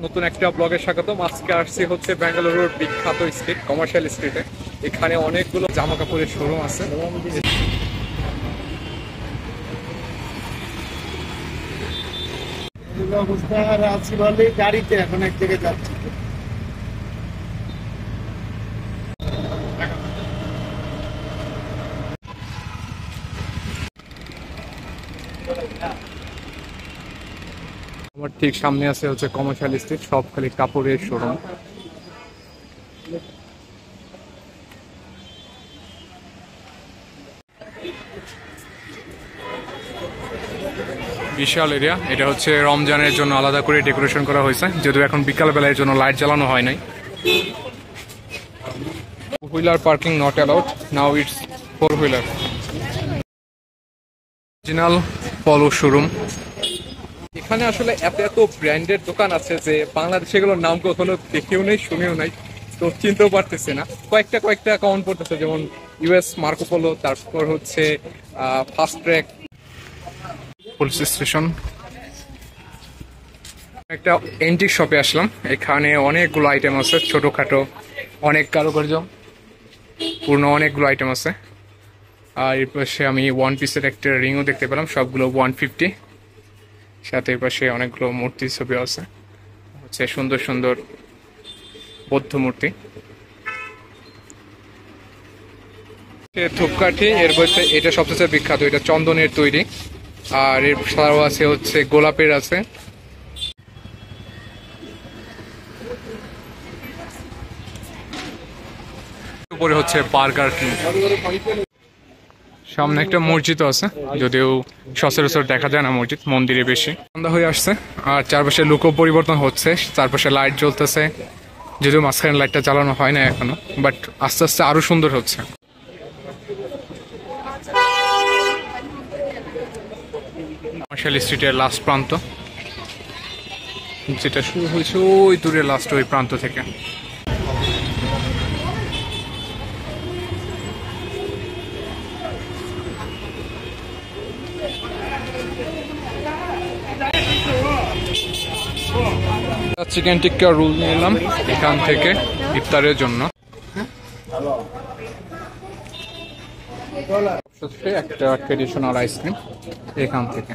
নতুন একটা ব্লগে স্বাগতম। আজকে আসছি হচ্ছে বেঙ্গালুরুর বিখ্যাত স্ট্রিট কমার্শিয়াল স্ট্রিটে। এখানে অনেকগুলো জামা কাপড়ের শোরুম আছে। আছি বলে গাড়িতে এখন এক জায়গায় যাচ্ছি। আমার ঠিক সামনে আছে হচ্ছে কমার্শিয়াল স্ট্রিট, সব খালি কাপড়ের শোরুম। বিশাল এরিয়া। এটা হচ্ছে রমজানের জন্য আলাদা করে ডেকোরেশন করা হয়েছে, যদিও এখন বিকাল বেলার জন্য লাইট জ্বালানো হয় নাই। Wheeler parking not allowed, now it's four wheeler. Original পলো শোরুম। এখানে আসলে এত এত ব্র্যান্ডের দোকান আছে যে বাংলাদেশে এগুলোর নাম কখনো দেখেও নেই, শুনেও নাই, তো চিনতেও পারতেছে না। কয়েকটা অ্যাকাউন্ট পড়তেছে, যেমন ইউএস মার্কো পোলো, তারপর হচ্ছে ফাস্ট ট্র্যাক। Police station. একটা এন্টিক শপে আসলাম। এখানে অনেকগুলো আইটেম আছে, ছোটখাটো অনেক কারুকার্য পূর্ণ অনেকগুলো আইটেম আছে। আর এর পাশে আমি ওয়ান পিসের একটা রিংও দেখতে পেলাম, সবগুলো 150। সাথে এর পাশে অনেকগুলো মূর্তির ছবি আছে, হচ্ছে সুন্দর সুন্দর বৌদ্ধ মূর্তি। ধূপকাঠি, এর বলতে এটা সবচেয়ে বিখ্যাত, এটা চন্দনের তৈরি। আর এর ছাড়াও আছে হচ্ছে গোলাপের আছে। উপরে হচ্ছে বার্গার কিং। সামনে একটা মসজিদ আছে, যদিও সচরাচর দেখা যায় না মসজিদ, মন্দিরে বেশি। সন্ধ্যা হয়ে আসছে আর চারপাশে লুকও পরিবর্তন হচ্ছে, চারপাশে লাইট জ্বলতেছে, যদিও মাঝখানে লাইটটা জ্বালানো হয় না এখনো, বাট আস্তে আস্তে আরো সুন্দর হচ্ছে। কমার্শিয়াল স্ট্রিটের লাস্ট প্রান্ত, যেটা শুরু হয়েছে ওই দূরে লাস্ট ওই প্রান্ত থেকে। চিকেন টিক্কা রোল নিলাম এখান থেকে ইফতারের জন্য। একটা ট্রেডিশনাল আইসক্রিম এখান থেকে।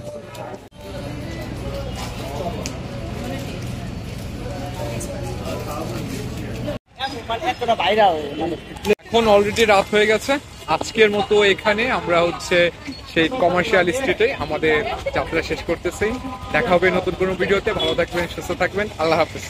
এখন অলরেডি রাত হয়ে গেছে। আজকের মতো এখানে আমরা হচ্ছে সেই কমার্শিয়াল স্ট্রিটে আমাদের যাত্রা শেষ করতেছি। দেখা হবে নতুন কোনো ভিডিওতে। ভালো থাকবেন, সুস্থ থাকবেন, আল্লাহ হাফেজ।